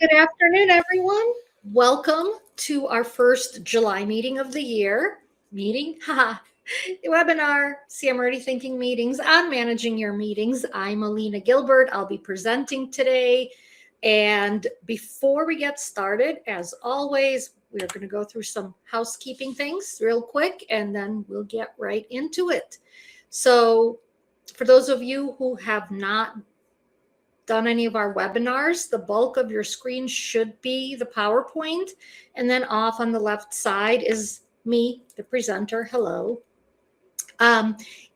Good afternoon, everyone. Welcome to our first July meeting of the year. Haha. Webinar, See, I'm Already Thinking Meetings on Managing Your Meetings. I'm Alina Gilbert. I'll be presenting today. And before we get started, as always, we're going to go through some housekeeping things real quick, and then we'll get right into it. So for those of you who have not done any of our webinars, the bulk of your screen should be the PowerPoint. And then off on the left side is me, the presenter. Hello.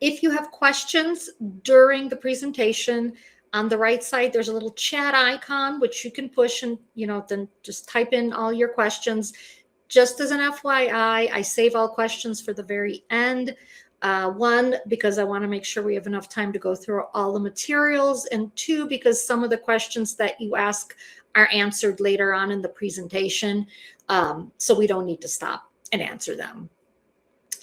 If you have questions during the presentation, on the right side, there's a little chat icon, which you can push and, then just type in all your questions. Just as an FYI, I save all questions for the very end. One, because I want to make sure we have enough time to go through all the materials, and two, because some of the questions that you ask are answered later on in the presentation, so we don't need to stop and answer them.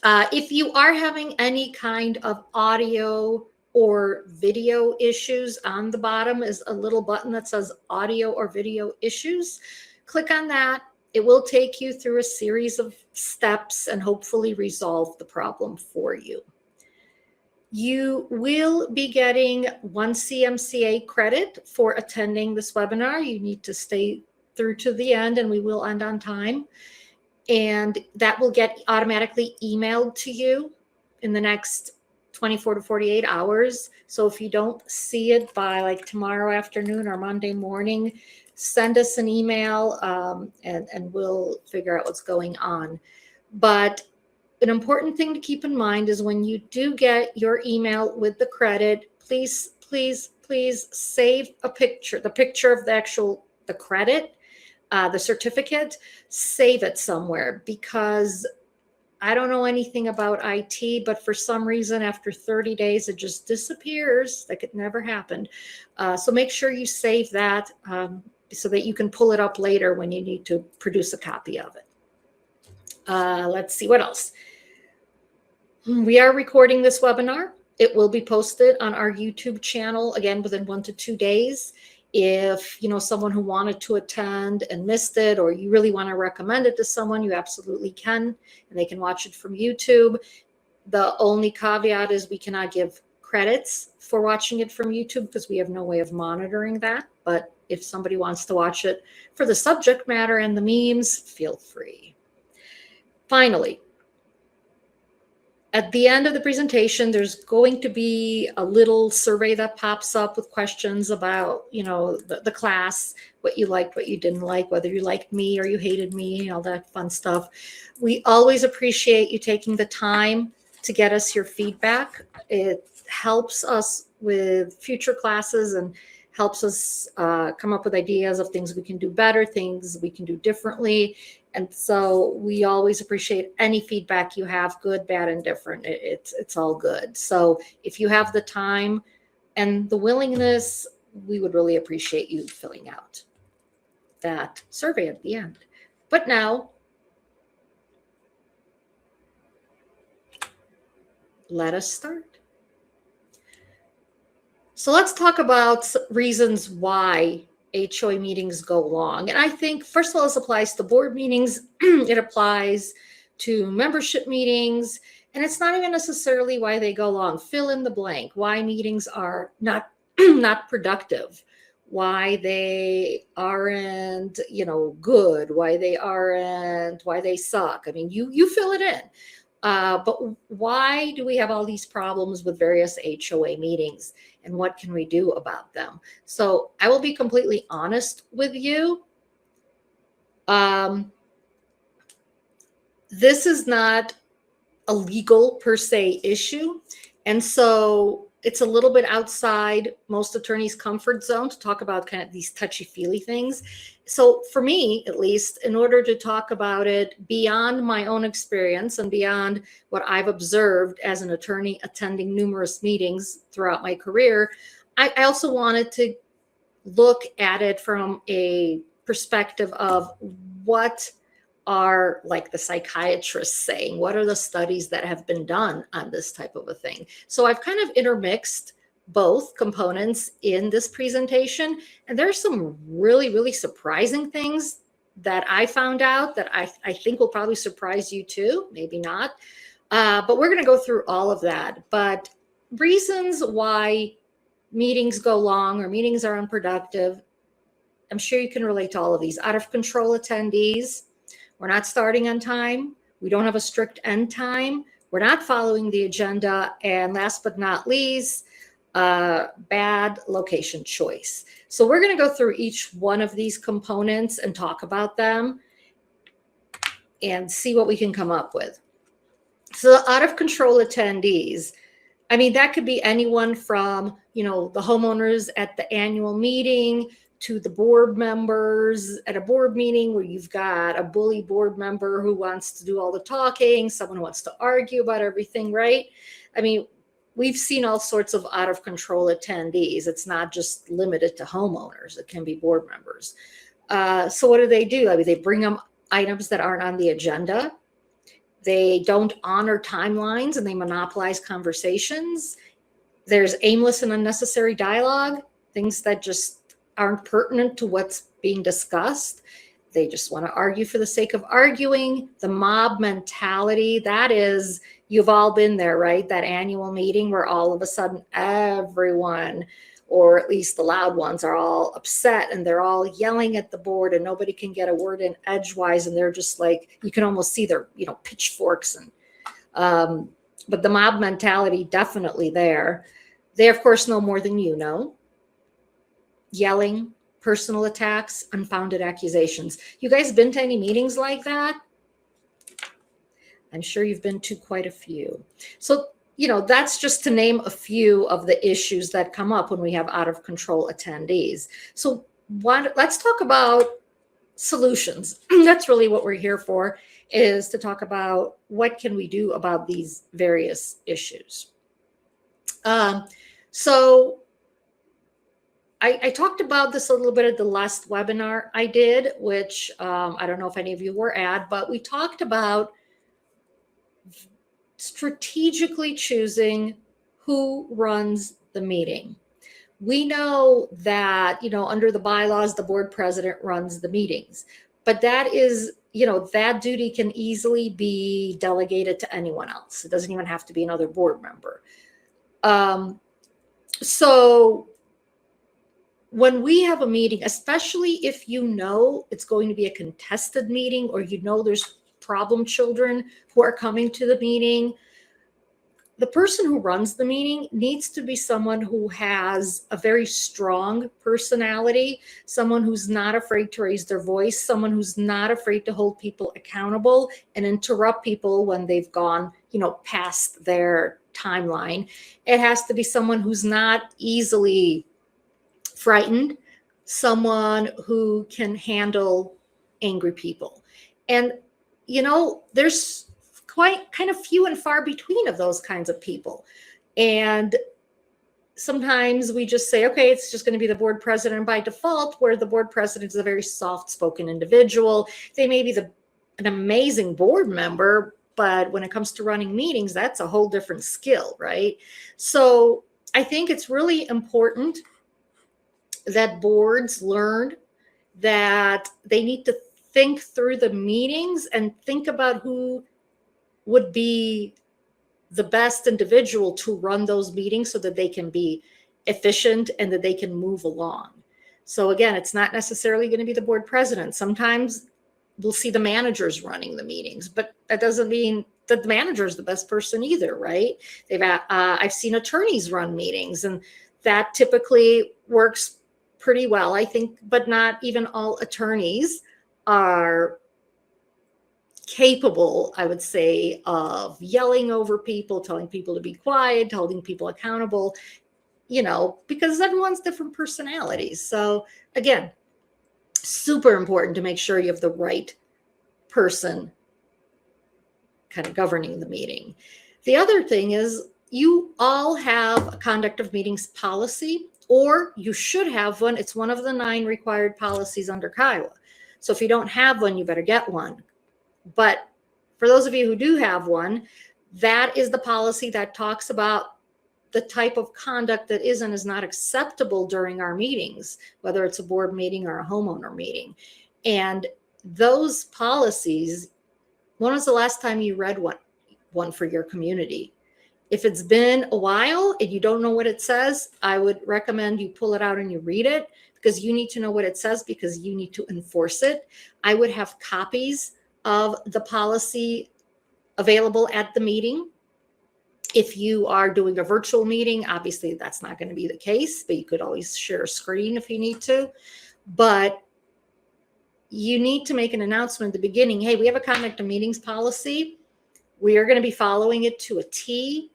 If you are having any kind of audio or video issues, on the bottom is a little button that says audio or video issues. Click on that. It will take you through a series of steps and hopefully resolve the problem for you. You will be getting 1 CMCA credit for attending this webinar. You need to stay through to the end, and we will end on time. And that will get automatically emailed to you in the next 24 to 48 hours. So if you don't see it by like tomorrow afternoon or Monday morning, send us an email and we'll figure out what's going on. But an important thing to keep in mind is when you do get your email with the credit, please, please, please save a picture, the picture of the credit, the certificate, save it somewhere, because I don't know anything about IT, but for some reason, after 30 days, it just disappears like it never happened. So make sure you save that so that you can pull it up later when you need to produce a copy of it. Let's see what else. We are recording this webinar. It will be posted on our YouTube channel, again, within 1 to 2 days. If someone who wanted to attend and missed it, or you really want to recommend it to someone, you absolutely can, and they can watch it from YouTube. The only caveat is we cannot give credits for watching it from YouTube because we have no way of monitoring that. But if somebody wants to watch it for the subject matter and the memes, feel free. Finally, at the end of the presentation, there's going to be a little survey that pops up with questions about, the class, what you liked, what you didn't like, whether you liked me or you hated me, all that fun stuff. We always appreciate you taking the time to get us your feedback. It helps us with future classes and helps us come up with ideas of things we can do better, things we can do differently. And so we always appreciate any feedback you have, good, bad, and different. It's all good. So if you have the time and the willingness, we would really appreciate you filling out that survey at the end. But now, let us start. So let's talk about reasons why HOA meetings go long. And I think, first of all, this applies to board meetings. It applies to membership meetings. And it's not even necessarily why they go long. Fill in the blank. Why meetings are not productive. Why they aren't, good. Why they suck. I mean, you fill it in. But why do we have all these problems with various HOA meetings, and what can we do about them? So I will be completely honest with you. This is not a legal per se issue. And so it's a little bit outside most attorneys' comfort zone to talk about kind of these touchy-feely things. So for me, at least, in order to talk about it beyond my own experience and beyond what I've observed as an attorney attending numerous meetings throughout my career, I also wanted to look at it from a perspective of what are like the psychiatrists saying, what are the studies that have been done on this type of a thing. So I've kind of intermixed both components in this presentation. And there's some really, really surprising things that I found out that I think will probably surprise you too, maybe not. But we're going to go through all of that. But reasons why meetings go long or meetings are unproductive, I'm sure you can relate to all of these. Out of control attendees, we're not starting on time. We don't have a strict end time. We're not following the agenda. And last but not least, bad location choice. So we're going to go through each one of these components and talk about them and see what we can come up with. So out of control attendees, I mean, that could be anyone from, the homeowners at the annual meeting to the board members at a board meeting where you've got a bully board member who wants to do all the talking, someone who wants to argue about everything, right? I mean, we've seen all sorts of out of control attendees. It's not just limited to homeowners. It can be board members. So what do? I mean, they bring them items that aren't on the agenda. They don't honor timelines and they monopolize conversations. There's aimless and unnecessary dialogue, things that just aren't pertinent to what's being discussed. They just want to argue for the sake of arguing. The mob mentality, that is, you've all been there, right? That annual meeting where all of a sudden everyone, or at least the loud ones, are all upset and they're all yelling at the board and nobody can get a word in edgewise. And they're just like, you can almost see their, pitchforks. But the mob mentality, definitely there. They, of course, know more than you know. Yelling, personal attacks, unfounded accusations. You guys been to any meetings like that? I'm sure you've been to quite a few. So, that's just to name a few of the issues that come up when we have out of control attendees. So let's talk about solutions. That's really what we're here for, is to talk about what can we do about these various issues. So I talked about this a little bit at the last webinar I did, which I don't know if any of you were at, but we talked about strategically choosing who runs the meeting. We know that, under the bylaws, the board president runs the meetings, but that is, that duty can easily be delegated to anyone else. It doesn't even have to be another board member. So when we have a meeting, especially if it's going to be a contested meeting, or there's problem children who are coming to the meeting, the person who runs the meeting needs to be someone who has a very strong personality, someone who's not afraid to raise their voice, someone who's not afraid to hold people accountable and interrupt people when they've gone, past their timeline. It has to be someone who's not easily frightened, someone who can handle angry people. And, there's quite kind of few and far between of those kinds of people. And sometimes we just say, okay, it's just going to be the board president by default, where the board president is a very soft-spoken individual. They may be an amazing board member, but when it comes to running meetings, that's a whole different skill, right? So I think it's really important that boards learn that they need to think through the meetings and think about who would be the best individual to run those meetings so that they can be efficient and that they can move along. So again, it's not necessarily going to be the board president. Sometimes we'll see the managers running the meetings, but that doesn't mean that the manager is the best person either, right? I've seen attorneys run meetings, and that typically works pretty well, I think, but not even all attorneys are capable, I would say, of yelling over people, telling people to be quiet, holding people accountable, because everyone's different personalities. So again, super important to make sure you have the right person kind of governing the meeting. The other thing is, you all have a conduct of meetings policy, or you should have one. It's one of the 9 required policies under Kiowa. So if you don't have one, you better get one. But for those of you who do have one, that is the policy that talks about the type of conduct that is and is not acceptable during our meetings, whether it's a board meeting or a homeowner meeting. And those policies, when was the last time you read one for your community? If it's been a while and you don't know what it says, I would recommend you pull it out and you read it, because you need to know what it says, because you need to enforce it. I would have copies of the policy available at the meeting. If you are doing a virtual meeting, obviously that's not going to be the case, but you could always share a screen if you need to. But you need to make an announcement at the beginning. Hey, we have a conduct of meetings policy. We are going to be following it to a T.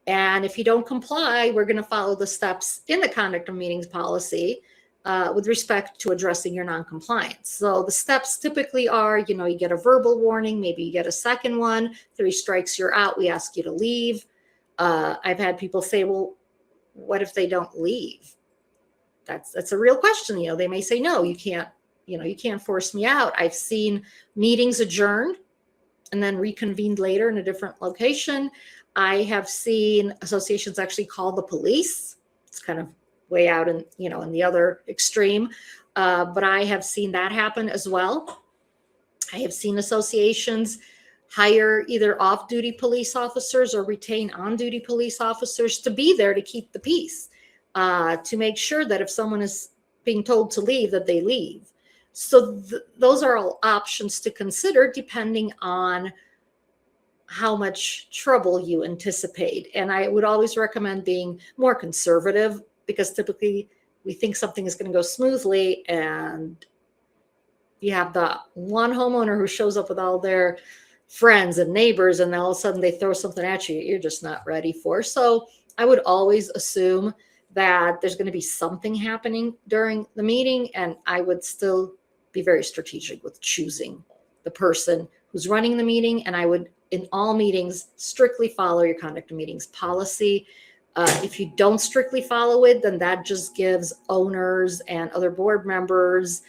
And if you don't comply, we're going to follow the steps in the conduct of meetings policy with respect to addressing your noncompliance. So the steps typically are, you get a verbal warning, maybe you get a second one, 3 strikes, you're out, we ask you to leave. I've had people say, well, what if they don't leave? That's a real question. They may say, no, you can't force me out. I've seen meetings adjourned and then reconvened later in a different location. I have seen associations actually call the police. It's kind of way out in the other extreme. But I have seen that happen as well. I have seen associations hire either off-duty police officers or retain on-duty police officers to be there to keep the peace, to make sure that if someone is being told to leave, that they leave. So those are all options to consider depending on how much trouble you anticipate. And I would always recommend being more conservative, because typically we think something is going to go smoothly, and you have the one homeowner who shows up with all their friends and neighbors, and all of a sudden they throw something at you you're just not ready for. So I would always assume that there's going to be something happening during the meeting, and I would still be very strategic with choosing the person who's running the meeting. And I would, in all meetings, strictly follow your conduct of meetings policy. If you don't strictly follow it, then that just gives owners and other board members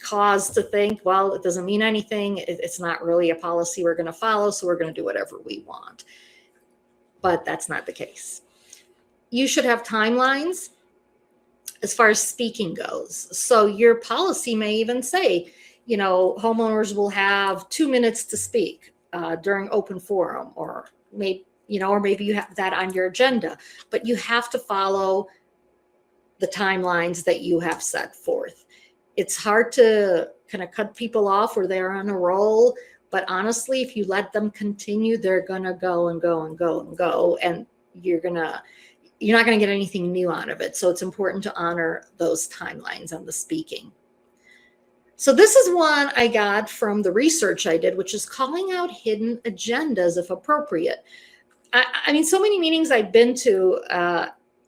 cause to think, well, it doesn't mean anything. It's not really a policy we're going to follow, so we're going to do whatever we want. But that's not the case. You should have timelines as far as speaking goes. So your policy may even say, homeowners will have 2 minutes to speak during open forum, or maybe you have that on your agenda, but you have to follow the timelines that you have set forth. It's hard to kind of cut people off where they're on a roll, but honestly, if you let them continue, they're going to go and go and go and go, and you're not going to get anything new out of it. So it's important to honor those timelines on the speaking. So this is one I got from the research I did, which is calling out hidden agendas if appropriate. I mean, so many meetings I've been to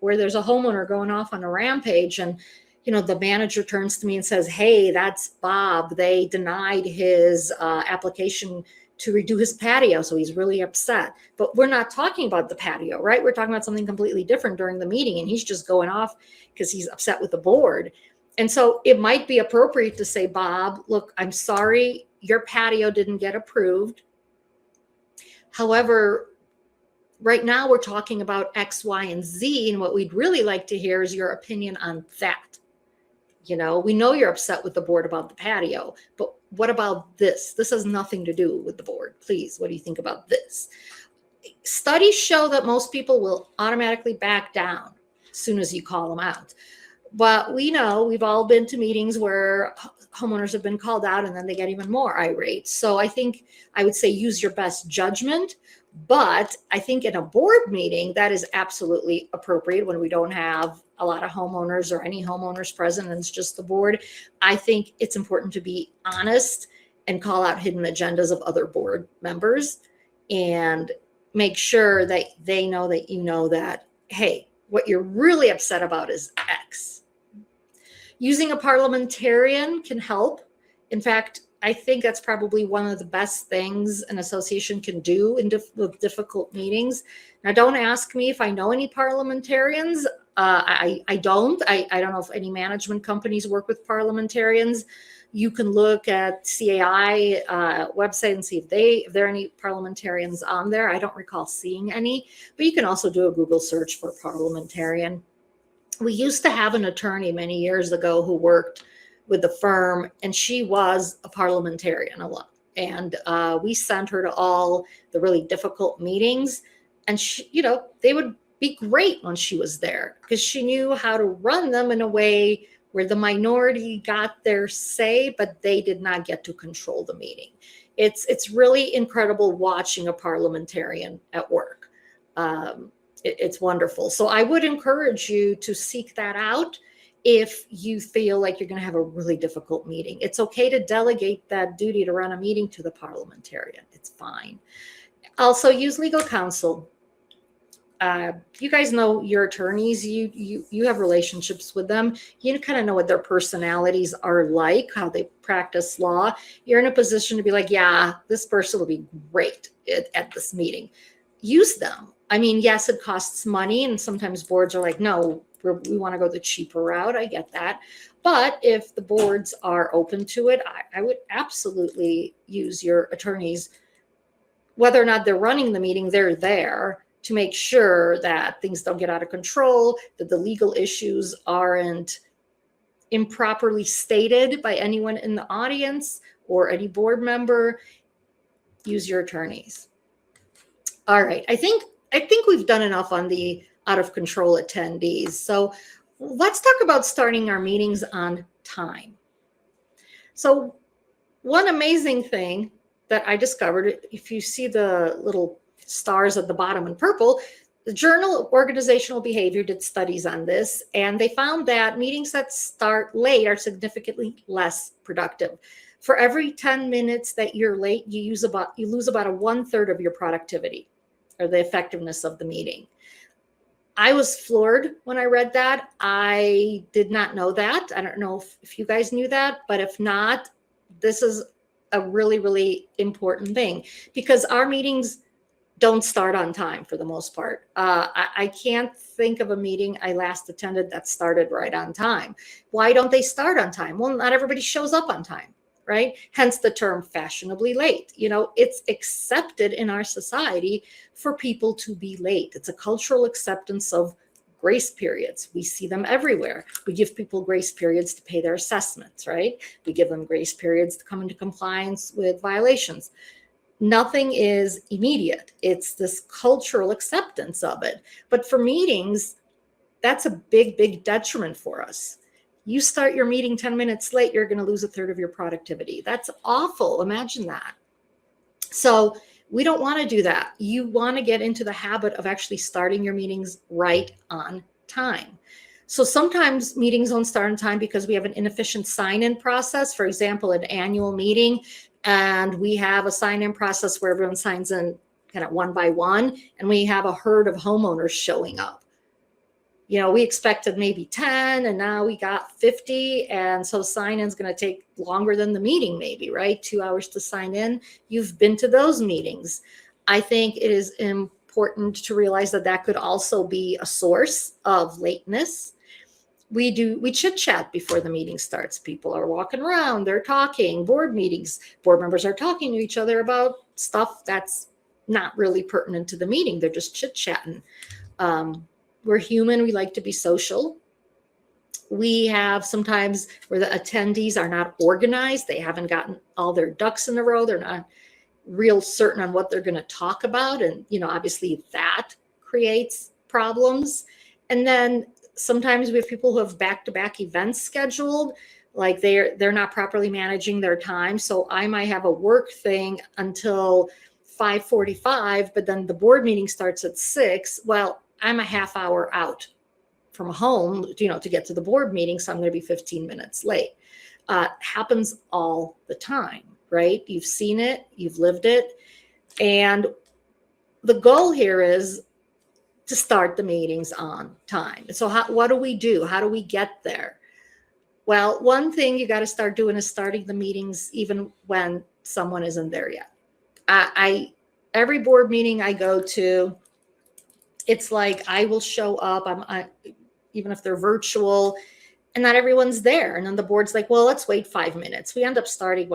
where there's a homeowner going off on a rampage, and the manager turns to me and says, hey, that's Bob. They denied his application to redo his patio, so he's really upset. But we're not talking about the patio, right? We're talking about something completely different during the meeting, and he's just going off because he's upset with the board. And so it might be appropriate to say, Bob, look, I'm sorry, your patio didn't get approved. However, right now we're talking about X, Y, and Z, and what we'd really like to hear is your opinion on that. We know you're upset with the board about the patio, but what about this? This has nothing to do with the board. Please, what do you think about this? Studies show that most people will automatically back down as soon as you call them out. But we know, we've all been to meetings where homeowners have been called out and then they get even more irate. So I think I would say use your best judgment. But I think in a board meeting, that is absolutely appropriate when we don't have a lot of homeowners or any homeowners present and it's just the board. I think it's important to be honest and call out hidden agendas of other board members and make sure that they know that you know that, hey, what you're really upset about is X. Using a parliamentarian can help. In fact, I think that's probably one of the best things an association can do with difficult meetings. Now, don't ask me if I know any parliamentarians. I don't. I don't know if any management companies work with parliamentarians, You can look at CAI website and see if there are any parliamentarians on there. I don't recall seeing any, but you can also do a Google search for parliamentarian. We used to have an attorney many years ago who worked with the firm, and she was a parliamentarian a lot. And we sent her to all the really difficult meetings, and she, they would be great when she was there because she knew how to run them in a way where the minority got their say, but they did not get to control the meeting. It's really incredible watching a parliamentarian at work. It's wonderful. So I would encourage you to seek that out if you feel like you're going to have a really difficult meeting. It's okay to delegate that duty to run a meeting to the parliamentarian. It's fine. Also, use legal counsel. You guys know your attorneys. You have relationships with them. You kind of know what their personalities are like, how they practice law. You're in a position to be like, yeah, this person will be great at this meeting. Use them. I mean, yes, it costs money, and sometimes boards are like, no, we want to go the cheaper route. I get that. But if the boards are open to it, I would absolutely use your attorneys. Whether or not they're running the meeting, they're there to make sure that things don't get out of control, that the legal issues aren't improperly stated by anyone in the audience or any board member. Use your attorneys. All right. I think we've done enough on the out of control attendees. So let's talk about starting our meetings on time. So one amazing thing that I discovered, if you see the little stars at the bottom in purple, the Journal of Organizational Behavior did studies on this, and they found that meetings that start late are significantly less productive. For every 10 minutes that you're late, you lose about a 1/3 of your productivity or the effectiveness of the meeting. I was floored when I read that. I did not know that. I don't know if you guys knew that, but if not, this is a really, really important thing because our meetings don't start on time for the most part. I can't think of a meeting I last attended that started right on time. Why don't they start on time? Well, not everybody shows up on time, right? Hence the term fashionably late. It's accepted in our society for people to be late. It's a cultural acceptance of grace periods. We see them everywhere. We give people grace periods to pay their assessments, right? We give them grace periods to come into compliance with violations. Nothing is immediate. It's this cultural acceptance of it. But for meetings, that's a big, big detriment for us. You start your meeting 10 minutes late, you're going to lose 1/3 of your productivity. That's awful. Imagine that. So we don't want to do that. You want to get into the habit of actually starting your meetings right on time. So sometimes meetings don't start on time because we have an inefficient sign-in process. For example, an annual meeting, and we have a sign-in process where everyone signs in kind of one by one, and we have a herd of homeowners showing up. We expected maybe 10, and now we got 50, and so sign-in is going to take longer than the meeting, maybe, right? 2 hours to sign in. You've been to those meetings. I think it is important to realize that could also be a source of lateness. We chit chat before the meeting starts. People are walking around, they're talking. Board meetings, board members are talking to each other about stuff that's not really pertinent to the meeting. They're just chit chatting. We're human. We like to be social. We have sometimes where the attendees are not organized. They haven't gotten all their ducks in a row. They're not real certain on what they're going to talk about. And, obviously that creates problems. And then sometimes we have people who have back-to-back events scheduled, like they're not properly managing their time. So I might have a work thing until 5:45, but then the board meeting starts at 6. Well, I'm a half hour out from home, to get to the board meeting, so I'm going to be 15 minutes late. Happens all the time, right? You've seen it, you've lived it, and the goal here is to start the meetings on time. So what do we do? How do we get there? Well, one thing you got to start doing is starting the meetings even when someone isn't there yet. Every board meeting I go to, it's like I will show up, even if they're virtual, and not everyone's there. And then the board's like, well, let's wait 5 minutes. We end up starting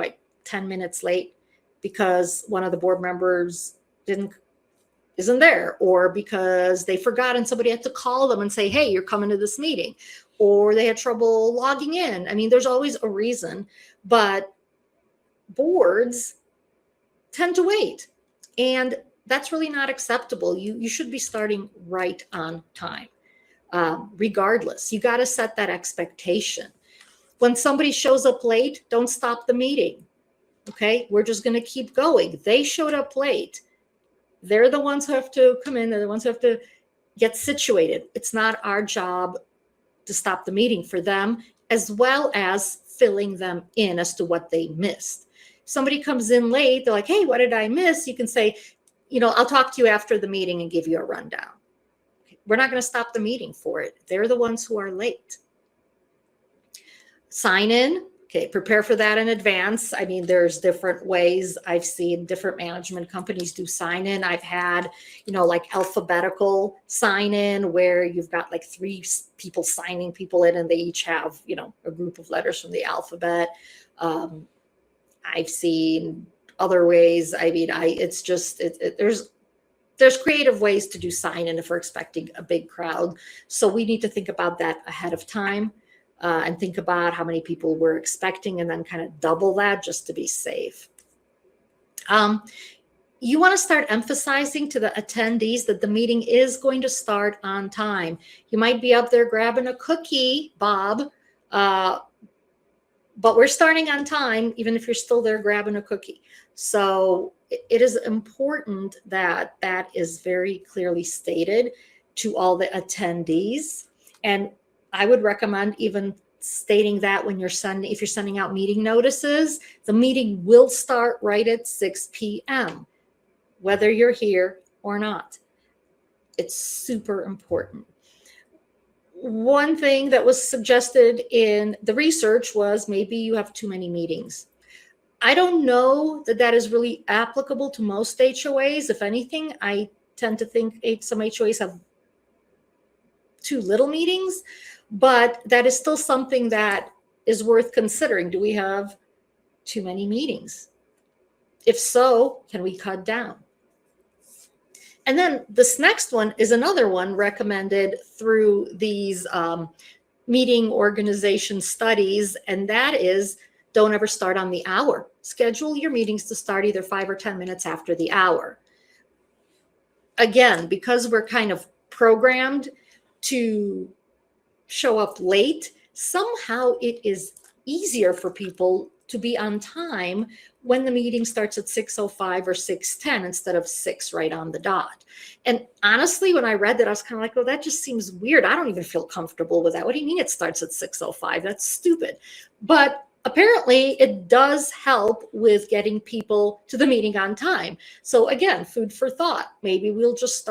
10 minutes late because one of the board members isn't there, or because they forgot and somebody had to call them and say, hey, you're coming to this meeting, or they had trouble logging in. I mean, there's always a reason, but boards tend to wait, and that's really not acceptable. You should be starting right on time. Regardless, you got to set that expectation. When somebody shows up late, don't stop the meeting. Okay, we're just going to keep going. They showed up late. They're the ones who have to come in. They're the ones who have to get situated. It's not our job to stop the meeting for them, as well as filling them in as to what they missed. If somebody comes in late, they're like, hey, what did I miss? You can say, I'll talk to you after the meeting and give you a rundown. We're not going to stop the meeting for it. They're the ones who are late. Sign in. Okay, prepare for that in advance. I mean, there's different ways. I've seen different management companies do sign in. I've had, like alphabetical sign in where you've got like 3 people signing people in and they each have, a group of letters from the alphabet. I've seen other ways. I mean, it's just, there's creative ways to do sign in if we're expecting a big crowd. So we need to think about that ahead of time. And think about how many people we're expecting and then kind of double that just to be safe. You want to start emphasizing to the attendees that the meeting is going to start on time. You might be up there grabbing a cookie, Bob, but we're starting on time, even if you're still there grabbing a cookie. So it is important that that is very clearly stated to all the attendees. And I would recommend even stating that when if you're sending out meeting notices, the meeting will start right at 6 p.m., whether you're here or not. It's super important. One thing that was suggested in the research was maybe you have too many meetings. I don't know that that is really applicable to most HOAs. If anything, I tend to think some HOAs have too little meetings. But that is still something that is worth considering. Do we have too many meetings? If so, can we cut down? And then this next one is another one recommended through these meeting organization studies, and that is don't ever start on the hour. Schedule your meetings to start either 5 or 10 minutes after the hour. Again, because we're kind of programmed to show up late, somehow it is easier for people to be on time when the meeting starts at 6:05 or 6:10 instead of 6 right on the dot. And honestly, when I read that, I was kind of like, well, that just seems weird. I don't even feel comfortable with that. What do you mean it starts at 6:05? That's stupid. But apparently it does help with getting people to the meeting on time. So again, food for thought. Maybe we'll just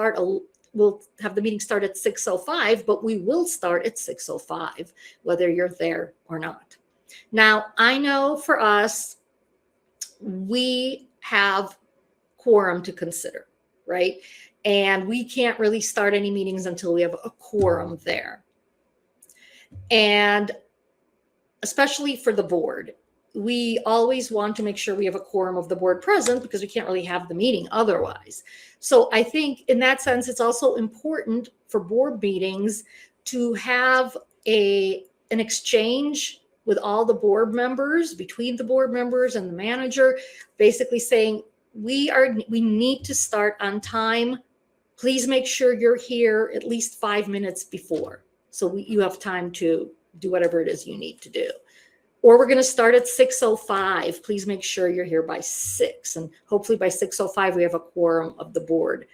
we'll have the meeting start at 6:05, but we will start at 6:05, whether you're there or not. Now, I know for us, we have quorum to consider, right? And we can't really start any meetings until we have a quorum there. And especially for the board, we always want to make sure we have a quorum of the board present because we can't really have the meeting otherwise. So I think in that sense, it's also important for board meetings to have an exchange with all the board members, between the board members and the manager, basically saying, we need to start on time. Please make sure you're here at least 5 minutes before, so you have time to do whatever it is you need to do. Or we're going to start at 6:05. Please make sure you're here by 6. And hopefully by 6:05, we have a quorum of the board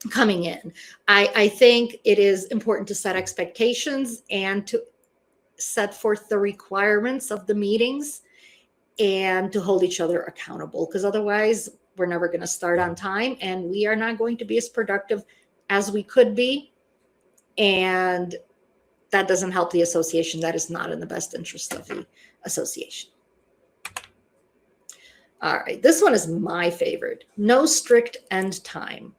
coming in. I think it is important to set expectations and to set forth the requirements of the meetings and to hold each other accountable, because otherwise we're never going to start on time and we are not going to be as productive as we could be. And that doesn't help the association. That is not in the best interest of the association. All right, this one is my favorite. No strict end time.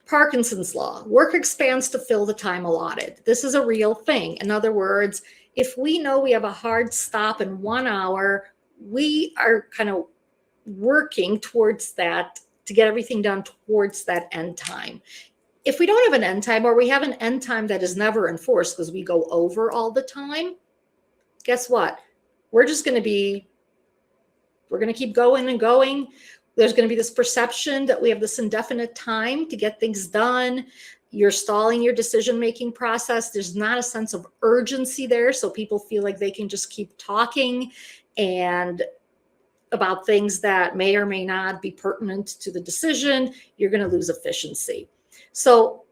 Parkinson's law, work expands to fill the time allotted. This is a real thing. In other words, if we know we have a hard stop in 1 hour, we are kind of working towards that to get everything done towards that end time. If we don't have an end time, or we have an end time that is never enforced because we go over all the time, guess what? We're going to keep going and going. There's going to be this perception that we have this indefinite time to get things done. You're stalling your decision-making process. There's not a sense of urgency there. So people feel like they can just keep talking and about things that may or may not be pertinent to the decision. You're going to lose efficiency. So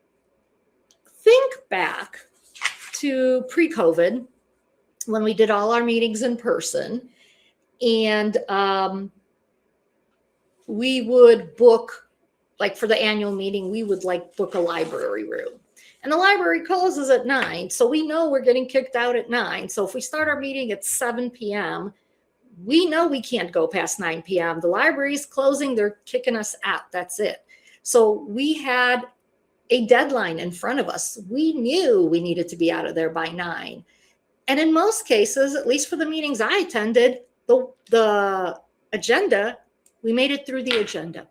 think back to pre-COVID when we did all our meetings in person, and we would book, like for the annual meeting, we would like book a library room. And the library closes at 9. So we know we're getting kicked out at 9. So if we start our meeting at 7 p.m., we know we can't go past 9 p.m. The library's closing, they're kicking us out. That's it. So we had a deadline in front of us. We knew we needed to be out of there by 9. And in most cases, at least for the meetings I attended, the agenda, we made it through the agenda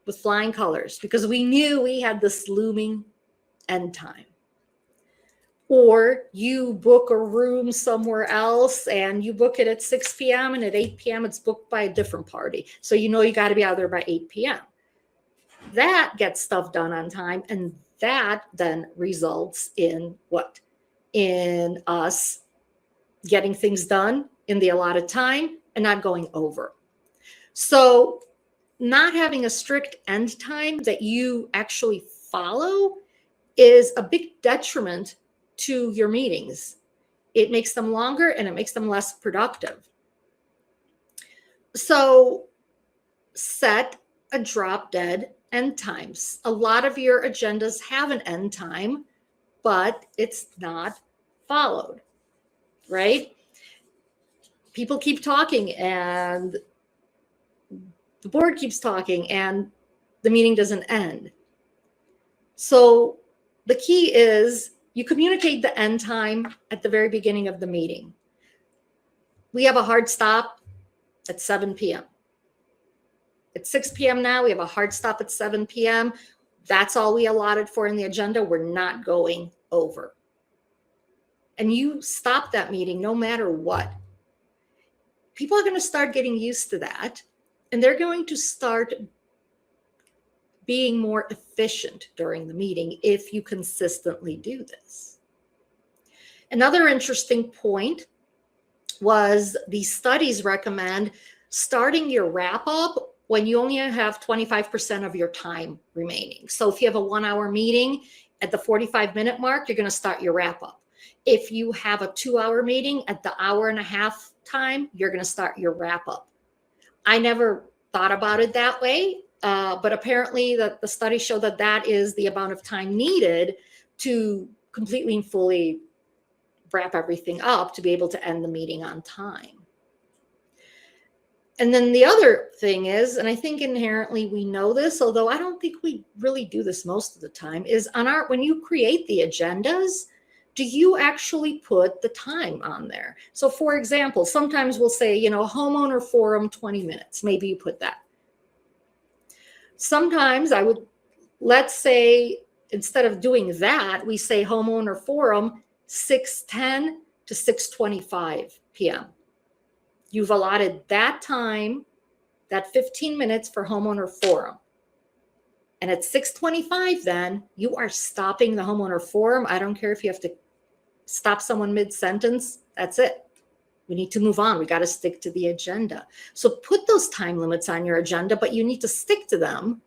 with flying colors because we knew we had this looming end time. Or you book a room somewhere else and you book it at 6 p.m. and at 8 p.m. it's booked by a different party. So you know you got to be out there by 8 p.m. That gets stuff done on time, and that then results in what? In us getting things done in the allotted time and not going over. So not having a strict end time that you actually follow is a big detriment to your meetings. It makes them longer and it makes them less productive. So set a drop dead end times. A lot of your agendas have an end time, but it's not followed, right? People keep talking and the board keeps talking and the meeting doesn't end. So the key is you communicate the end time at the very beginning of the meeting. We have a hard stop at 7 p.m. It's 6 p.m. now. We have a hard stop at 7 p.m. That's all we allotted for in the agenda. We're not going over. And you stop that meeting no matter what. People are going to start getting used to that, and they're going to start being more efficient during the meeting if you consistently do this. Another interesting point was the studies recommend starting your wrap up when you only have 25% of your time remaining. So if you have a 1 hour meeting, at the 45-minute mark, you're going to start your wrap up. If you have a 2 hour meeting, at the hour and a half time, you're going to start your wrap up. I never thought about it that way, but apparently the studies show that that is the amount of time needed to completely and fully wrap everything up to be able to end the meeting on time. And then the other thing is, and I think inherently we know this, although I don't think we really do this most of the time, is when you create the agendas, do you actually put the time on there? So for example, sometimes we'll say, homeowner forum, 20 minutes. Maybe you put that. Sometimes let's say, instead of doing that, we say homeowner forum, 6:10 to 6:25 p.m. You've allotted that time, that 15 minutes for homeowner forum. And at 6:25 then, you are stopping the homeowner forum. I don't care if you have to stop someone mid-sentence. That's it. We need to move on. We got to stick to the agenda. So put those time limits on your agenda, but you need to stick to them.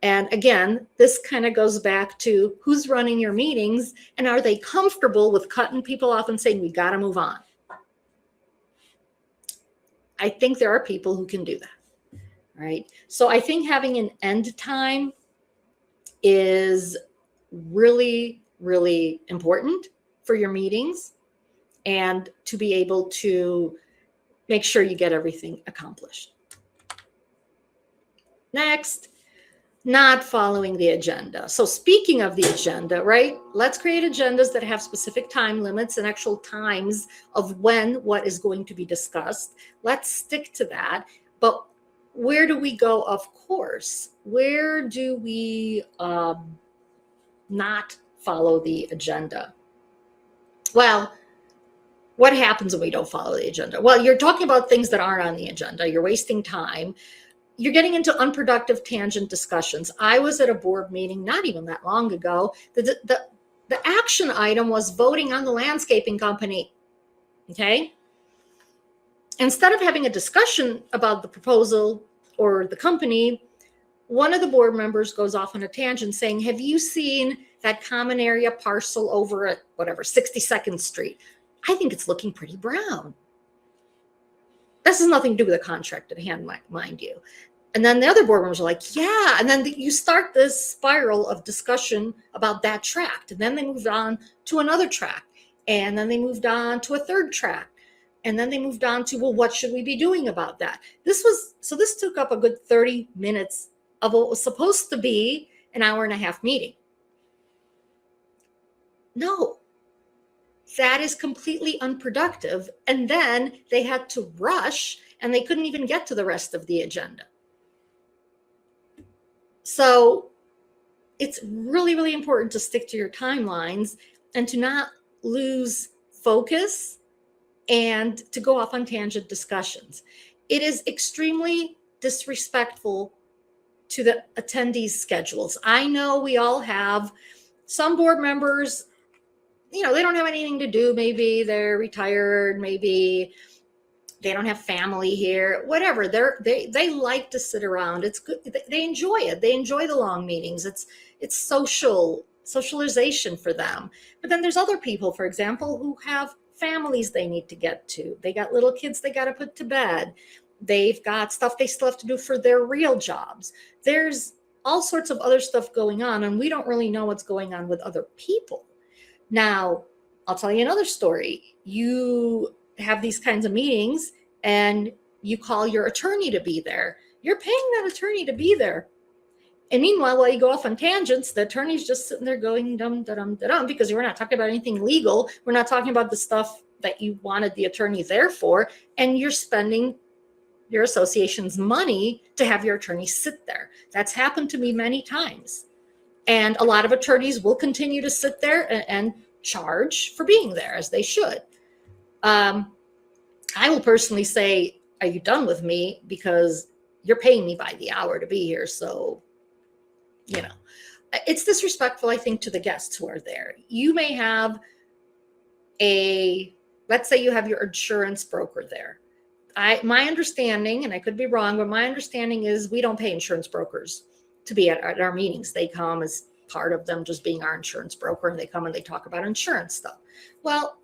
And again, this kind of goes back to who's running your meetings and are they comfortable with cutting people off and saying, we got to move on? I think there are people who can do that, right? So I think having an end time is really, really important for your meetings and to be able to make sure you get everything accomplished. Next, not following the agenda. So speaking of the agenda, right? Let's create agendas that have specific time limits and actual times of when what is going to be discussed. Let's stick to that. But where do we go, of course? Where do we not follow the agenda? Well, what happens when we don't follow the agenda? Well, you're talking about things that aren't on the agenda. You're wasting time. You're getting into unproductive tangent discussions. I was at a board meeting not even that long ago. The action item was voting on the landscaping company. Okay. Instead of having a discussion about the proposal or the company, one of the board members goes off on a tangent saying, have you seen that common area parcel over at whatever, 62nd Street? I think it's looking pretty brown. This has nothing to do with the contract at hand, mind you. And then the other board members are like, yeah. And then you start this spiral of discussion about that tract. And then they moved on to another tract. And then they moved on to a third tract. And then they moved on to, well, what should we be doing about that? This took up a good 30 minutes of what was supposed to be an hour and a half meeting. No, that is completely unproductive. And then they had to rush and they couldn't even get to the rest of the agenda. So it's really, really important to stick to your timelines and to not lose focus and to go off on tangent discussions. It is extremely disrespectful to the attendees' schedules. I know we all have some board members, they don't have anything to do. Maybe they're retired, maybe they don't have family here, whatever. They like to sit around. It's good. They enjoy it. They enjoy the long meetings. It's socialization for them. But then there's other people, for example, who have families they need to get to. They got little kids they got to put to bed. They've got stuff they still have to do for their real jobs. There's all sorts of other stuff going on, and we don't really know what's going on with other people. Now, I'll tell you another story. You have these kinds of meetings and you call your attorney to be there. You're paying that attorney to be there. And meanwhile, while you go off on tangents, the attorney's just sitting there going dum, da-dum, da-dum, because we're not talking about anything legal. We're not talking about the stuff that you wanted the attorney there for. And you're spending your association's money to have your attorney sit there. That's happened to me many times. And a lot of attorneys will continue to sit there and charge for being there, as they should. I will personally say, are you done with me? Because you're paying me by the hour to be here. So, it's disrespectful, I think, to the guests who are there. You may have let's say you have your insurance broker there. My understanding, and I could be wrong, but my understanding is we don't pay insurance brokers to be at our meetings. They come as part of them just being our insurance broker, and they come and they talk about insurance stuff. Well,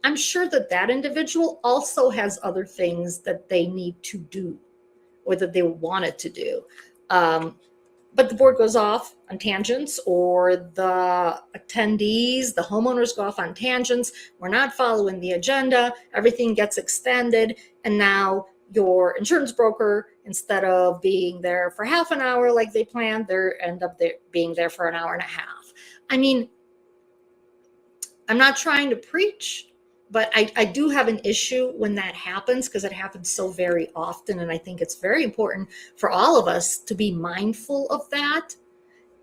I'm sure that individual also has other things that they need to do or that they wanted to do. But the board goes off on tangents, or the attendees, the homeowners go off on tangents. We're not following the agenda. Everything gets extended. And now your insurance broker, instead of being there for half an hour like they planned, they end up being there for an hour and a half. I mean, I'm not trying to preach, but I do have an issue when that happens, because it happens so very often. And I think it's very important for all of us to be mindful of that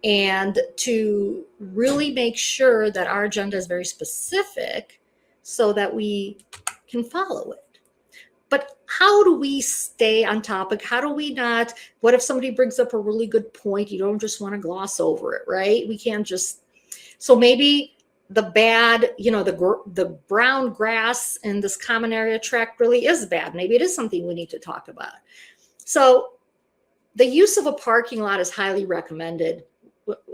and to really make sure that our agenda is very specific so that we can follow it. But how do we stay on topic? How do we not, what if somebody brings up a really good point? You don't just want to gloss over it, right? We can't just, so maybe the bad, the brown grass in this common area tract really is bad. Maybe it is something we need to talk about. So the use of a parking lot is highly recommended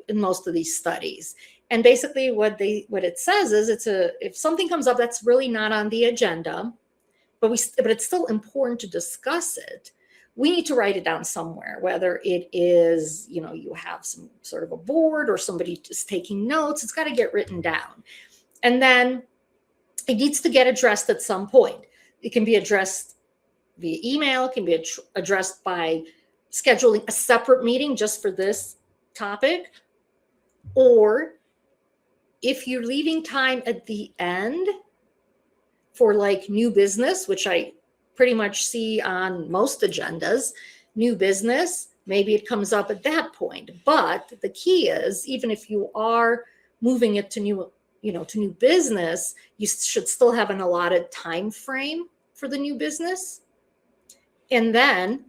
in most of these studies. And basically what it says is if something comes up that's really not on the agenda, but it's still important to discuss it, we need to write it down somewhere, whether it is, you have some sort of a board or somebody just taking notes. It's got to get written down. And then it needs to get addressed at some point. It can be addressed via email. It can be addressed by scheduling a separate meeting just for this topic, or if you're leaving time at the end for like new business, which I pretty much see on most agendas, new business, maybe it comes up at that point. But the key is, even if you are moving it to new, to new business, you should still have an allotted time frame for the new business. And then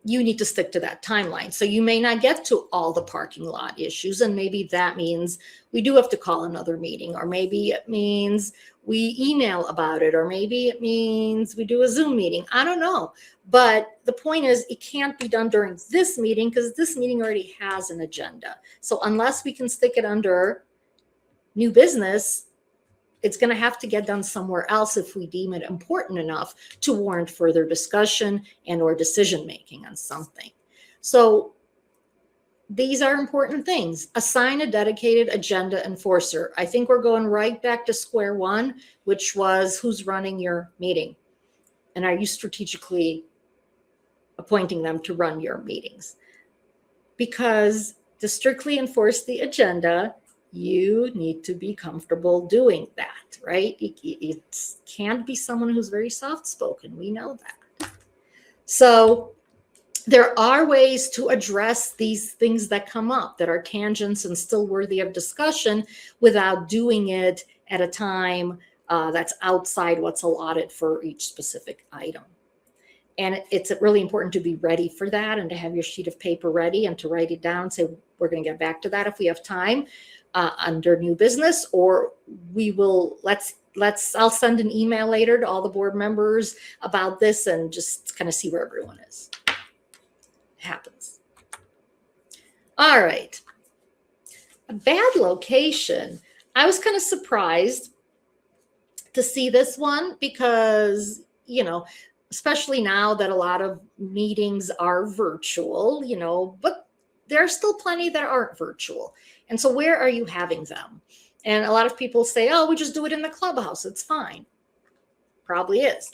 you need to stick to that timeline. So you may not get to all the parking lot issues. And maybe that means we do have to call another meeting, or maybe it means we email about it, or maybe it means we do a Zoom meeting. I don't know. But the point is, it can't be done during this meeting because this meeting already has an agenda. So unless we can stick it under new business, it's going to have to get done somewhere else if we deem it important enough to warrant further discussion and or decision making on something. So these are important things. Assign a dedicated agenda enforcer. I think we're going right back to square one, which was who's running your meeting, and are you strategically appointing them to run your meetings? Because to strictly enforce the agenda, you need to be comfortable doing that, right? It can't be someone who's very soft-spoken. We know that. So there are ways to address these things that come up that are tangents and still worthy of discussion without doing it at a time that's outside what's allotted for each specific item. And it's really important to be ready for that and to have your sheet of paper ready and to write it down. Say, we're going to get back to that if we have time under new business, or we will, I'll send an email later to all the board members about this and just kind of see where everyone is. It happens. All right. A bad location. I was kind of surprised to see this one because, especially now that a lot of meetings are virtual, but there are still plenty that aren't virtual. And so where are you having them? And a lot of people say, oh, we just do it in the clubhouse. It's fine. Probably is.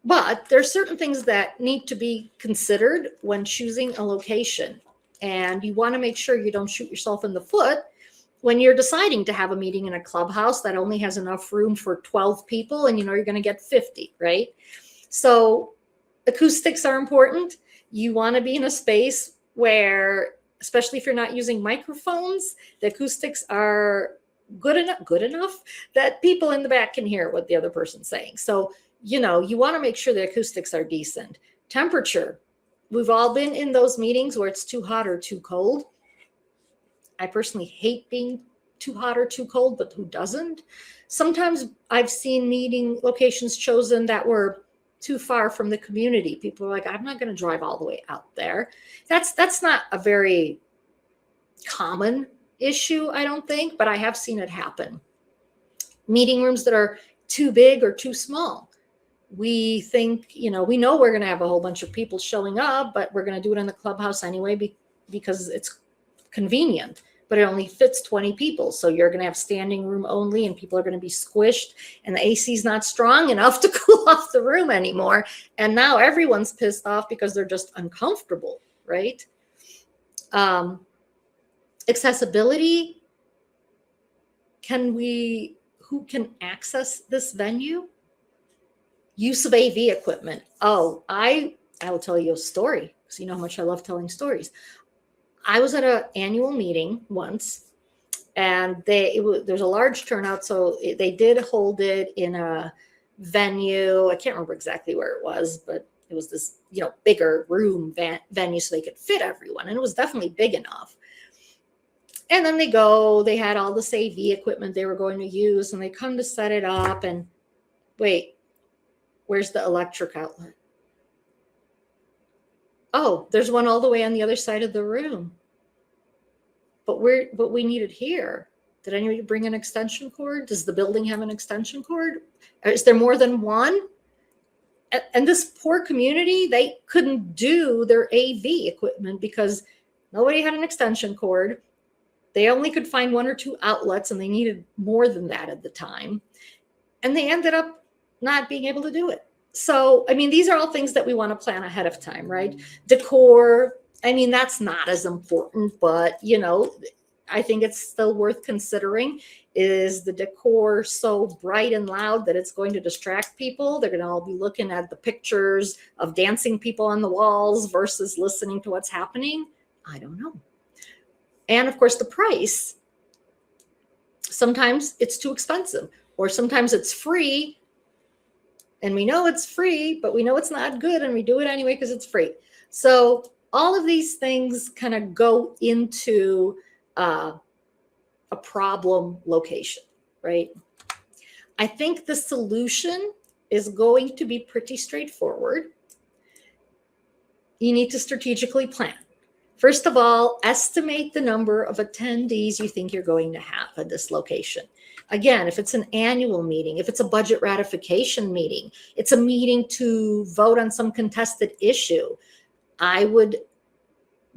But there are certain things that need to be considered when choosing a location. And you want to make sure you don't shoot yourself in the foot when you're deciding to have a meeting in a clubhouse that only has enough room for 12 people and you're going to get 50, right? So acoustics are important. You want to be in a space where, especially if you're not using microphones, the acoustics are good enough that people in the back can hear what the other person's saying. So, you want to make sure the acoustics are decent. Temperature. We've all been in those meetings where it's too hot or too cold. I personally hate being too hot or too cold, but who doesn't? Sometimes I've seen meeting locations chosen that were too far from the community. People are like, I'm not going to drive all the way out there. That's not a very common issue, I don't think, but I have seen it happen. Meeting rooms that are too big or too small. We think, we know we're going to have a whole bunch of people showing up, but we're going to do it in the clubhouse anyway because it's convenient, but it only fits 20 people. So you're going to have standing room only and people are going to be squished and the AC is not strong enough to cool off the room anymore. And now everyone's pissed off because they're just uncomfortable, right? Accessibility. Who can access this venue? Use of AV equipment. Oh, I will tell you a story because you know how much I love telling stories. I was at an annual meeting once, and there's a large turnout, so they did hold it in a venue. I can't remember exactly where it was, but it was this bigger room venue, so they could fit everyone, and it was definitely big enough. And then they had all this AV equipment they were going to use, and they come to set it up, and wait, where's the electric outlet? Oh, there's one all the way on the other side of the room. But we need it here. Did anybody bring an extension cord? Does the building have an extension cord? Is there more than one? And this poor community, they couldn't do their AV equipment because nobody had an extension cord. They only could find one or two outlets, and they needed more than that at the time. And they ended up not being able to do it. So, these are all things that we want to plan ahead of time, right? Decor, I mean, that's not as important, but I think it's still worth considering. Is the decor so bright and loud that it's going to distract people? They're going to all be looking at the pictures of dancing people on the walls versus listening to what's happening. I don't know. And of course, the price. Sometimes it's too expensive, or sometimes it's free. And we know it's free, but we know it's not good, and we do it anyway because it's free. So all of these things kind of go into a problem location, right? I think the solution is going to be pretty straightforward. You need to strategically plan. First of all, estimate the number of attendees you think you're going to have at this location. Again, if it's an annual meeting, if it's a budget ratification meeting, it's a meeting to vote on some contested issue, I would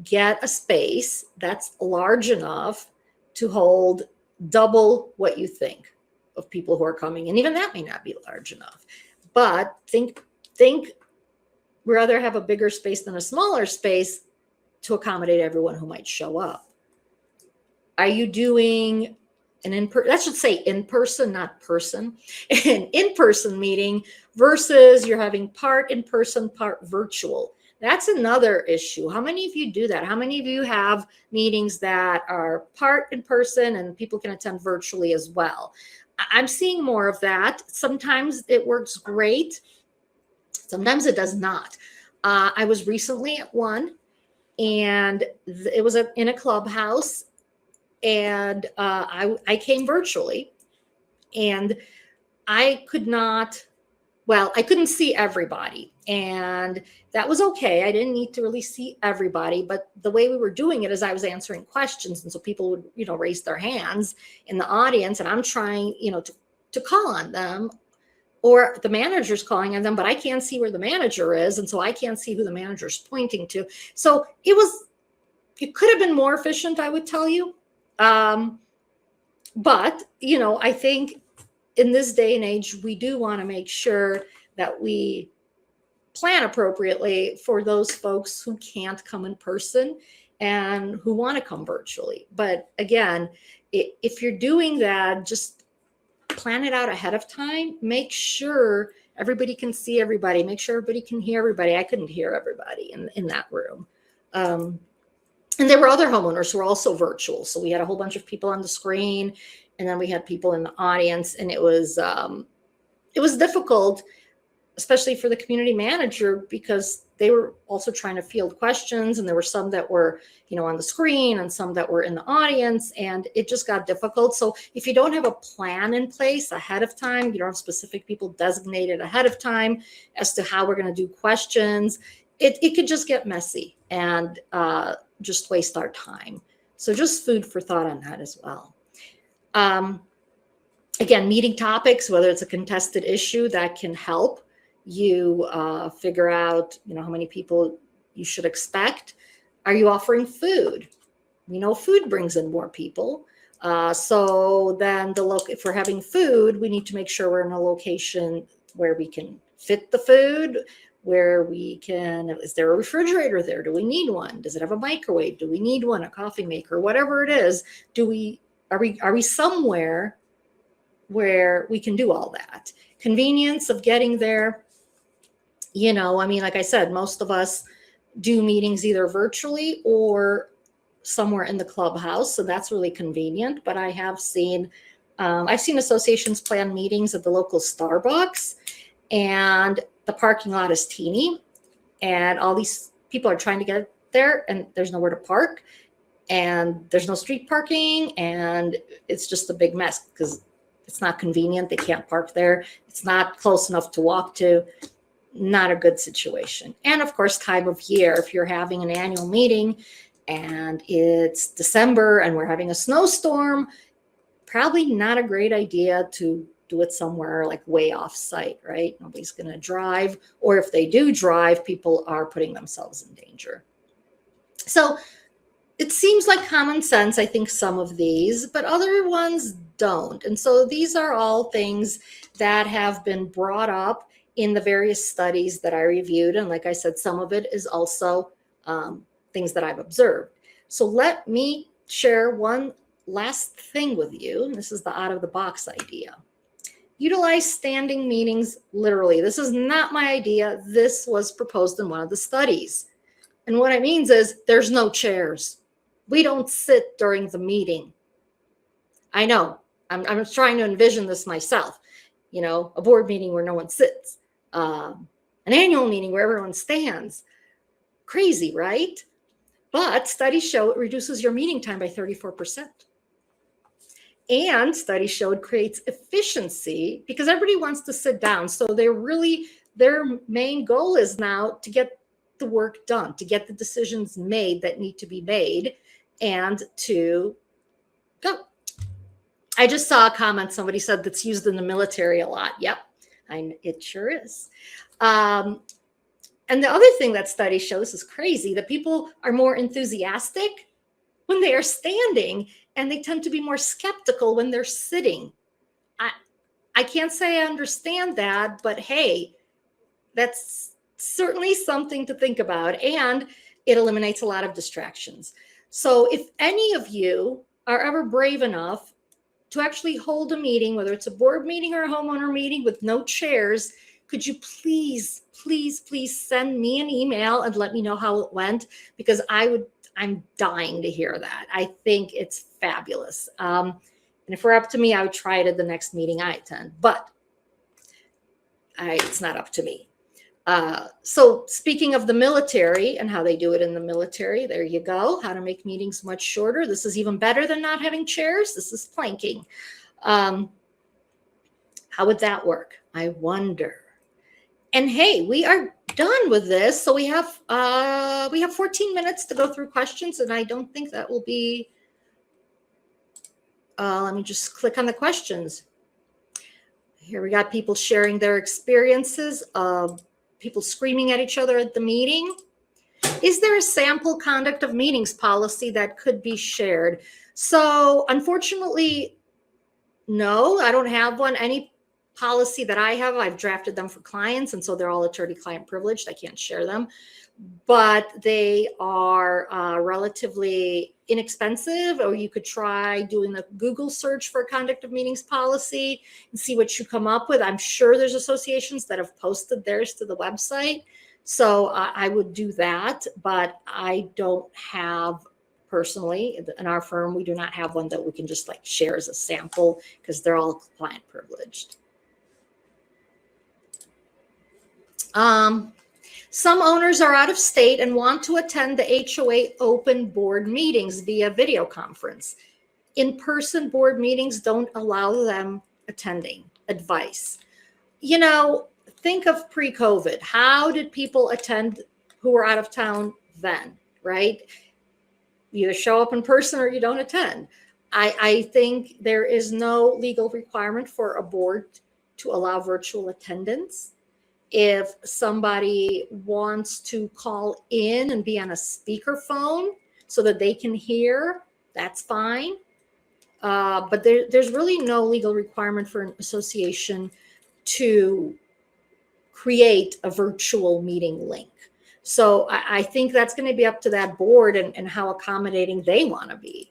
get a space that's large enough to hold double what you think of people who are coming. And even that may not be large enough. But think rather have a bigger space than a smaller space to accommodate everyone who might show up. Are you doing that should say in-person, not person, an in-person meeting versus you're having part in-person, part virtual? That's another issue. How many of you do that? How many of you have meetings that are part in person and people can attend virtually as well? I'm seeing more of that. Sometimes it works great. Sometimes it does not. I was recently at one, and it was in a clubhouse, and I came virtually, and I couldn't see everybody, and that was okay. I didn't need to really see everybody, but the way we were doing it is I was answering questions, and so people would, raise their hands in the audience, and I'm trying, to call on them, or the manager's calling on them, but I can't see where the manager is, and so I can't see who the manager's pointing to. So it could have been more efficient, I would tell you. But, I think in this day and age, we do want to make sure that we plan appropriately for those folks who can't come in person and who want to come virtually. But again, if you're doing that, just plan it out ahead of time. Make sure everybody can see everybody. Make sure everybody can hear everybody. I couldn't hear everybody in that room. And there were other homeowners who were also virtual. So we had a whole bunch of people on the screen, and then we had people in the audience, and it was difficult, especially for the community manager, because they were also trying to field questions, and there were some that were, on the screen and some that were in the audience, and it just got difficult. So if you don't have a plan in place ahead of time, you don't have specific people designated ahead of time as to how we're going to do questions, it could just get messy and just waste our time. So just food for thought on that as well. Again, meeting topics, whether it's a contested issue, that can help you figure out, how many people you should expect. Are you offering food? Food brings in more people. So then if we're having food, we need to make sure we're in a location where we can fit the food, is there a refrigerator there? Do we need one? Does it have a microwave? Do we need one? A coffee maker? Whatever it is, are we somewhere where we can do all that? Convenience of getting there. Like I said, most of us do meetings either virtually or somewhere in the clubhouse. So that's really convenient. But I have seen, I've seen associations plan meetings at the local Starbucks, and the parking lot is teeny, and all these people are trying to get there, and there's nowhere to park, and there's no street parking, and it's just a big mess because it's not convenient. They can't park there. It's not close enough to walk to. Not a good situation. And of course, time of year, if you're having an annual meeting and it's December and we're having a snowstorm, probably not a great idea to do it somewhere like way off site, right? Nobody's going to drive, or if they do drive, people are putting themselves in danger. So it seems like common sense, I think, some of these, but other ones don't. And so these are all things that have been brought up in the various studies that I reviewed. And like I said, some of it is also things that I've observed. So let me share one last thing with you. This is the out of the box idea. Utilize standing meetings literally. This is not my idea. This was proposed in one of the studies. And what it means is there's no chairs. We don't sit during the meeting. I know. I'm trying to envision this myself. You know, a board meeting where no one sits. An annual meeting where everyone stands. Crazy, right? But studies show it reduces your meeting time by 34%. And studies show it creates efficiency because everybody wants to sit down. So their main goal is now to get the work done, to get the decisions made that need to be made, and to go. I just saw a comment, somebody said that's used in the military a lot. Yep, it sure is. And the other thing that study shows is crazy, that people are more enthusiastic when they are standing, and they tend to be more skeptical when they're sitting. I can't say I understand that, but hey, that's certainly something to think about, and it eliminates a lot of distractions. So if any of you are ever brave enough to actually hold a meeting, whether it's a board meeting or a homeowner meeting with no chairs, could you please send me an email and let me know how it went? Because I'm dying to hear that. I think it's fabulous. And if it were up to me, I would try it at the next meeting I attend, but it's not up to me. So speaking of the military and how they do it in the military, there you go. How to make meetings much shorter. This is even better than not having chairs. This is planking. How would that work? I wonder. And hey, we are done with this. So we have 14 minutes to go through questions, and I don't think that will be, let me just click on the questions. Here we got people sharing their experiences of people screaming at each other at the meeting. Is there a sample conduct of meetings policy that could be shared? So unfortunately, no, I don't have one. Any policy that I have, I've drafted them for clients, and so they're all attorney-client privileged. I can't share them, but they are relatively inexpensive, or you could try doing a Google search for conduct of meetings policy and see what you come up with. I'm sure there's associations that have posted theirs to the website, so I would do that, but I don't have, personally, in our firm, we do not have one that we can just like share as a sample because they're all client privileged. Some owners are out of state and want to attend the HOA open board meetings via video conference. In-person board meetings don't allow them attending. Advice. You know, think of pre-COVID. How did people attend who were out of town then, right? You either show up in person or you don't attend. I think there is no legal requirement for a board to allow virtual attendance. If somebody wants to call in and be on a speakerphone so that they can hear, that's fine. But there's really no legal requirement for an association to create a virtual meeting link. So I think that's going to be up to that board and how accommodating they want to be.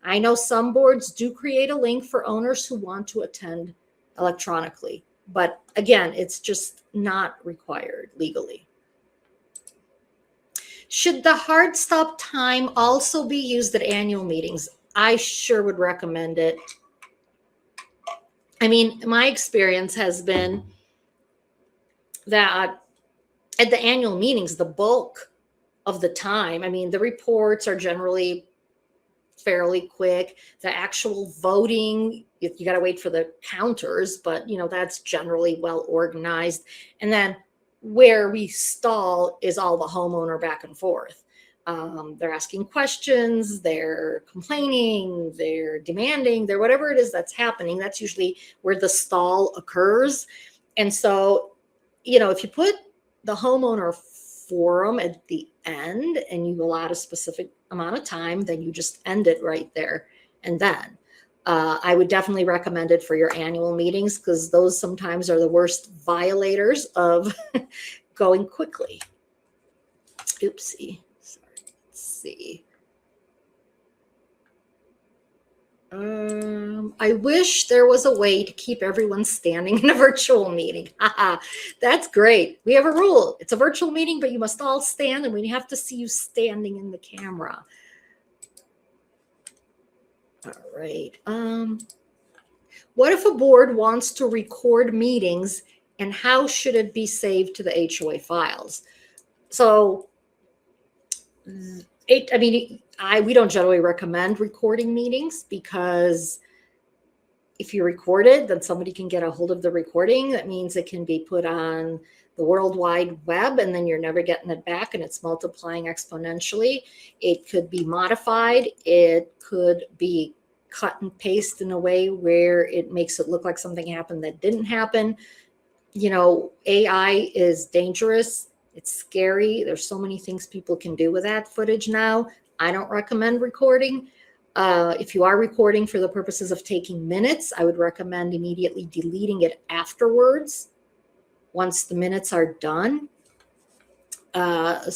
I know some boards do create a link for owners who want to attend electronically. But again, it's just not required legally. Should the hard stop time also be used at annual meetings? I sure would recommend it. I mean, my experience has been that at the annual meetings, the bulk of the time, I mean, the reports are generally fairly quick. The actual voting, you got to wait for the counters, but you know, that's generally well organized. And then where we stall is all the homeowner back and forth. They're asking questions, they're complaining, they're demanding, they're whatever it is that's happening. That's usually where the stall occurs. And so, you know, if you put the homeowner forum at the end and you allot a specific amount of time, then you just end it right there. And then I would definitely recommend it for your annual meetings, because those sometimes are the worst violators of going quickly. Oopsie. Sorry. Let's see. I wish there was a way to keep everyone standing in a virtual meeting. Haha, that's great. We have a rule. It's a virtual meeting, but you must all stand and we have to see you standing in the camera. All right. What if a board wants to record meetings and how should it be saved to the HOA files? So we don't generally recommend recording meetings because if you record it, then somebody can get a hold of the recording. That means it can be put on the World Wide Web and then you're never getting it back and it's multiplying exponentially. It could be modified. It could be cut and paste in a way where it makes it look like something happened that didn't happen. You know, AI is dangerous. It's scary. There's so many things people can do with that footage now. I don't recommend recording. If you are recording for the purposes of taking minutes, I would recommend immediately deleting it afterwards once the minutes are done. Boards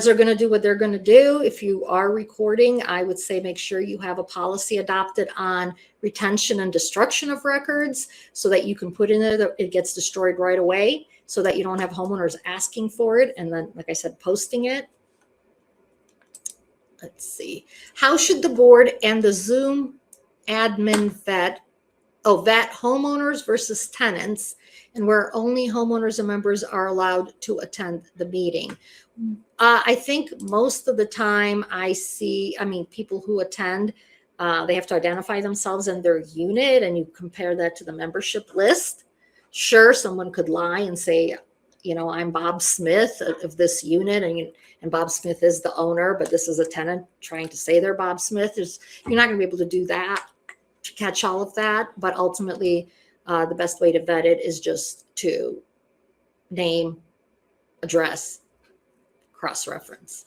are going to do what they're going to do. If you are recording, I would say make sure you have a policy adopted on retention and destruction of records so that you can put in there that it gets destroyed right away so that you don't have homeowners asking for it and then, like I said, posting it. Let's see. How should the board and the Zoom admin vet homeowners versus tenants and where only homeowners and members are allowed to attend the meeting? I think most of the time people who attend, they have to identify themselves and their unit and you compare that to the membership list. Sure, someone could lie and say, I'm Bob Smith of this unit and Bob Smith is the owner, but this is a tenant trying to say they're Bob Smith. You're not going to be able to do that to catch all of that, but ultimately the best way to vet it is just to name, address, cross-reference.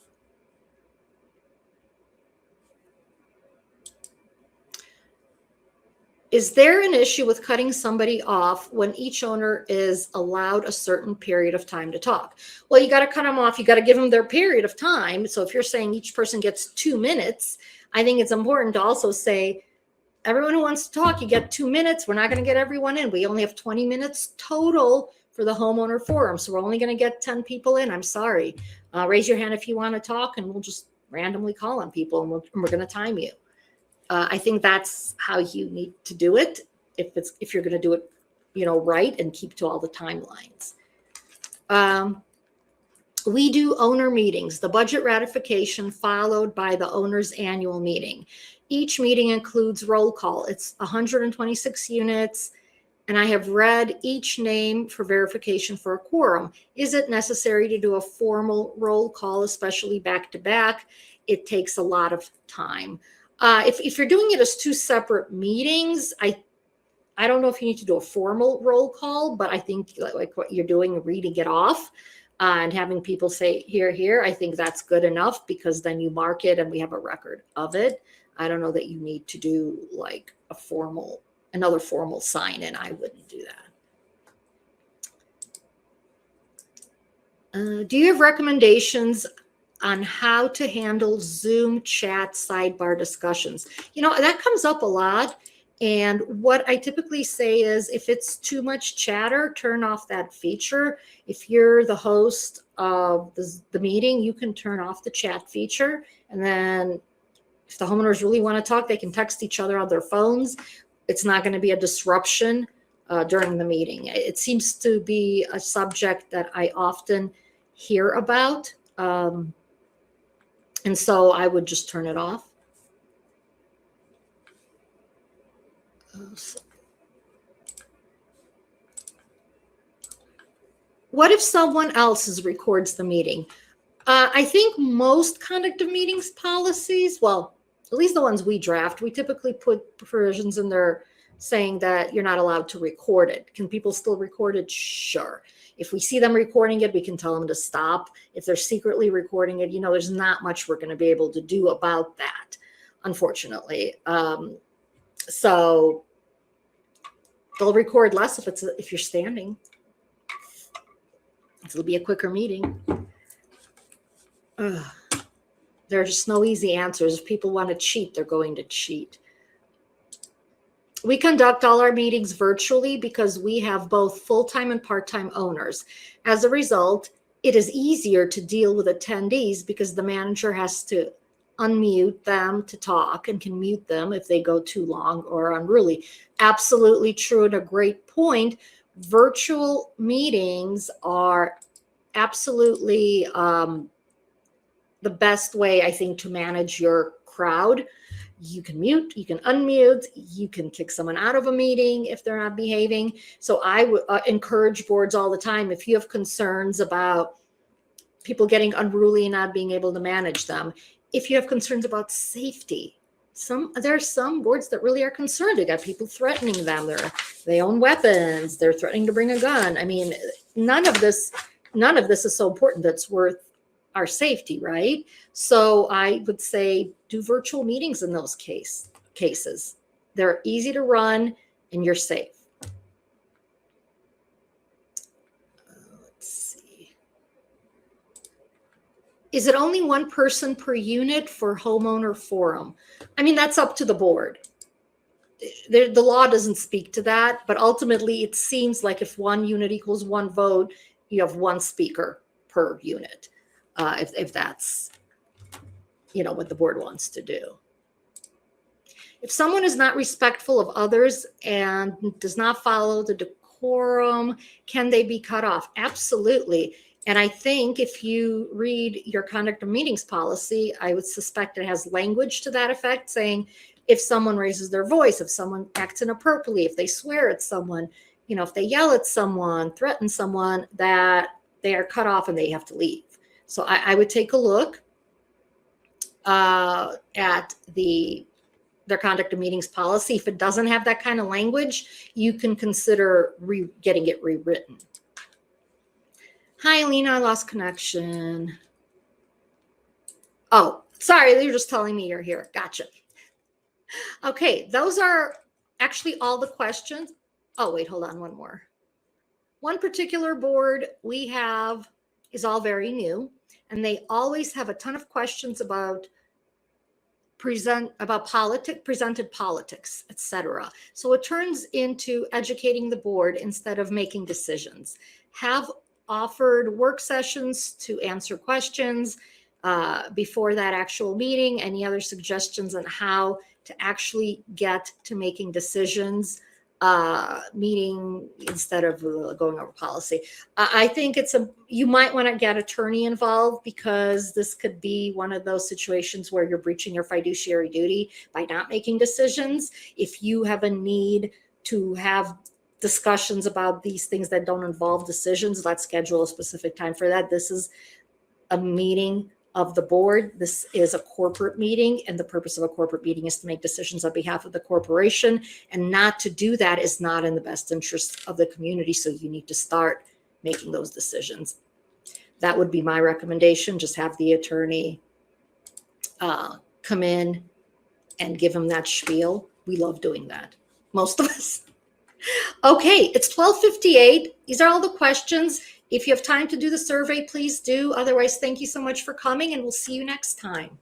Is there an issue with cutting somebody off when each owner is allowed a certain period of time to talk? Well, you got to cut them off. You got to give them their period of time. So if you're saying each person gets 2 minutes, I think it's important to also say, everyone who wants to talk, you get 2 minutes. We're not going to get everyone in. We only have 20 minutes total for the homeowner forum. So we're only going to get 10 people in. I'm sorry. Raise your hand if you want to talk and we'll just randomly call on people and we're going to time you. I think that's how you need to do it if you're going to do it, right and keep to all the timelines. We do owner meetings, the budget ratification followed by the owner's annual meeting. Each meeting includes roll call. It's 126 units, and I have read each name for verification for a quorum. Is it necessary to do a formal roll call, especially back to back? It takes a lot of time. If you're doing it as 2 separate meetings, I don't know if you need to do a formal roll call, but I think like what you're doing, reading it off and having people say here, I think that's good enough because then you mark it and we have a record of it. I don't know that you need to do like another formal sign in. I wouldn't do that. Do you have recommendations on how to handle Zoom chat sidebar discussions? That comes up a lot. And what I typically say is if it's too much chatter, turn off that feature. If you're the host of the meeting, you can turn off the chat feature. And then if the homeowners really want to talk, they can text each other on their phones. It's not going to be a disruption during the meeting. It seems to be a subject that I often hear about. And so I would just turn it off. What if someone else records the meeting? I think most conduct of meetings policies, well, at least the ones we draft, we typically put provisions in there saying that you're not allowed to record it. Can people still record it? Sure. If we see them recording it, we can tell them to stop. If they're secretly recording it, there's not much we're going to be able to do about that, unfortunately. So they'll record less if you're standing. It'll be a quicker meeting. Ugh. There's just no easy answers. If people want to cheat, they're going to cheat. We conduct all our meetings virtually because we have both full-time and part-time owners. As a result, it is easier to deal with attendees because the manager has to unmute them to talk and can mute them if they go too long or unruly. Absolutely true and a great point. Virtual meetings are absolutely the best way, I think, to manage your crowd. You can mute, you can unmute, you can kick someone out of a meeting if they're not behaving. So I would encourage boards all the time, if you have concerns about people getting unruly and not being able to manage them, if you have concerns about safety, there are some boards that really are concerned. They got people threatening them. They own weapons. They're threatening to bring a gun. I mean, none of this is so important that's worth our safety, right? So I would say do virtual meetings in those cases. They're easy to run and you're safe. Let's see. Is it only one person per unit for homeowner forum? I mean, that's up to the board. The law doesn't speak to that, but ultimately it seems like if one unit equals one vote, you have one speaker per unit. If that's, what the board wants to do. If someone is not respectful of others and does not follow the decorum, can they be cut off? Absolutely. And I think if you read your conduct of meetings policy, I would suspect it has language to that effect saying if someone raises their voice, if someone acts inappropriately, if they swear at someone, if they yell at someone, threaten someone, that they are cut off and they have to leave. So I would take a look at their conduct of meetings policy. If it doesn't have that kind of language, you can consider getting it rewritten. Hi, Alina, I lost connection. Oh, sorry, you're just telling me you're here. Gotcha. Okay, those are actually all the questions. Oh, wait, hold on, one more. One particular board we have is all very new, and they always have a ton of questions about presented politics, etc. So it turns into educating the board instead of making decisions. Have offered work sessions to answer questions before that actual meeting. Any other suggestions on how to actually get to making decisions meeting instead of going over policy? I think you might want to get attorney involved because this could be one of those situations where you're breaching your fiduciary duty by not making decisions. If you have a need to have discussions about these things that don't involve decisions, let's schedule a specific time for that. This is a meeting of the board. This is a corporate meeting, and the purpose of a corporate meeting is to make decisions on behalf of the corporation, and not to do that is not in the best interest of the community. So you need to start making those decisions. That would be my recommendation. Just have the attorney come in and give him that spiel. We love doing that, most of us. Okay, it's 12:58. These are all the questions. If you have time to do the survey, please do. Otherwise, thank you so much for coming, and we'll see you next time.